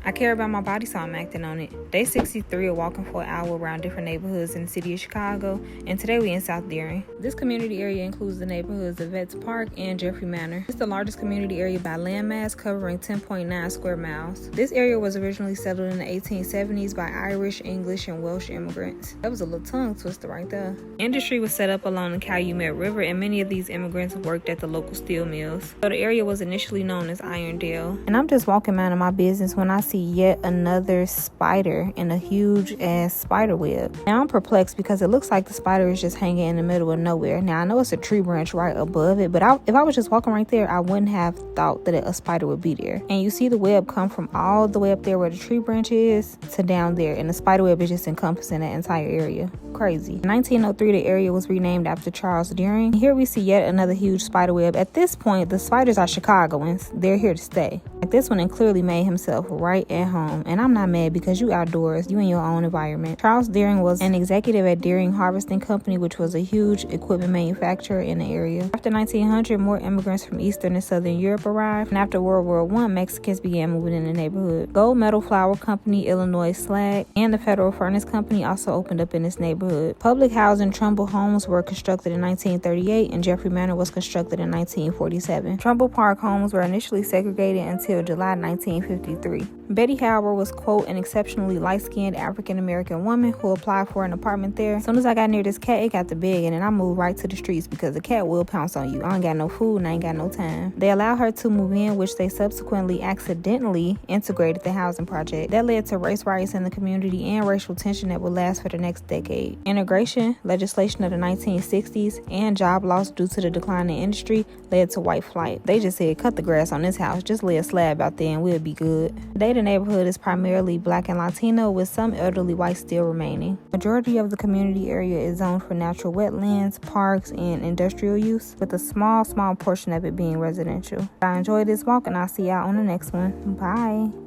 I care about my body, so I'm acting on it. Day 63 of walking for an hour around different neighborhoods in the city of Chicago, and today we in South Deering. This community area includes the neighborhoods of Vets Park and Jeffrey Manor. It's the largest community area by landmass, covering 10.9 square miles. This area was originally settled in the 1870s by Irish, English, and Welsh immigrants. That was a little tongue twister right there. Industry was set up along the Calumet River, and many of these immigrants worked at the local steel mills. So the area was initially known as Irondale. And I'm just walking minding my business when I see yet another spider in a huge ass spider web. Now I'm perplexed because it looks like the spider is just hanging in the middle of nowhere. Now I know it's a tree branch right above it, but if I was just walking right there, I wouldn't have thought that a spider would be there. And you see the web come from all the way up there where the tree branch is to down there, and the spider web is just encompassing that entire area. Crazy. In 1903, the area was renamed after Charles Deering. Here we see yet another huge spider web. At this point, the spiders are Chicagoans. They're here to stay. Like this one, and clearly made himself right at home. And I'm not mad because you outdoors, you in your own environment. Charles Deering was an executive at Deering Harvesting Company, which was a huge equipment manufacturer in the area. After 1900, more immigrants from Eastern and Southern Europe arrived. And after World War I, Mexicans began moving in the neighborhood. Gold Metal Flour Company, Illinois Slag, and the Federal Furnace Company also opened up in this neighborhood. Public housing Trumbull homes were constructed in 1938, and Jeffrey Manor was constructed in 1947. Trumbull Park homes were initially segregated until July 1953. Betty Howard was, quote, an exceptionally light-skinned African-American woman who applied for an apartment there. As soon as I got near this cat, it got to begging, and I moved right to the streets because the cat will pounce on you. I ain't got no food and I ain't got no time. They allowed her to move in, which they subsequently accidentally integrated the housing project. That led to race riots in the community and racial tension that would last for the next decade. Integration, legislation of the 1960s, and job loss due to the decline in industry led to white flight. They just said, cut the grass on this house, just lay a slab out there and we'll be good. The neighborhood is primarily Black and Latino, with some elderly whites still remaining. Majority of the community area is zoned for natural wetlands, parks, and industrial use, with a small portion of it being residential. I enjoyed this walk, and I'll see y'all on the next one. Bye.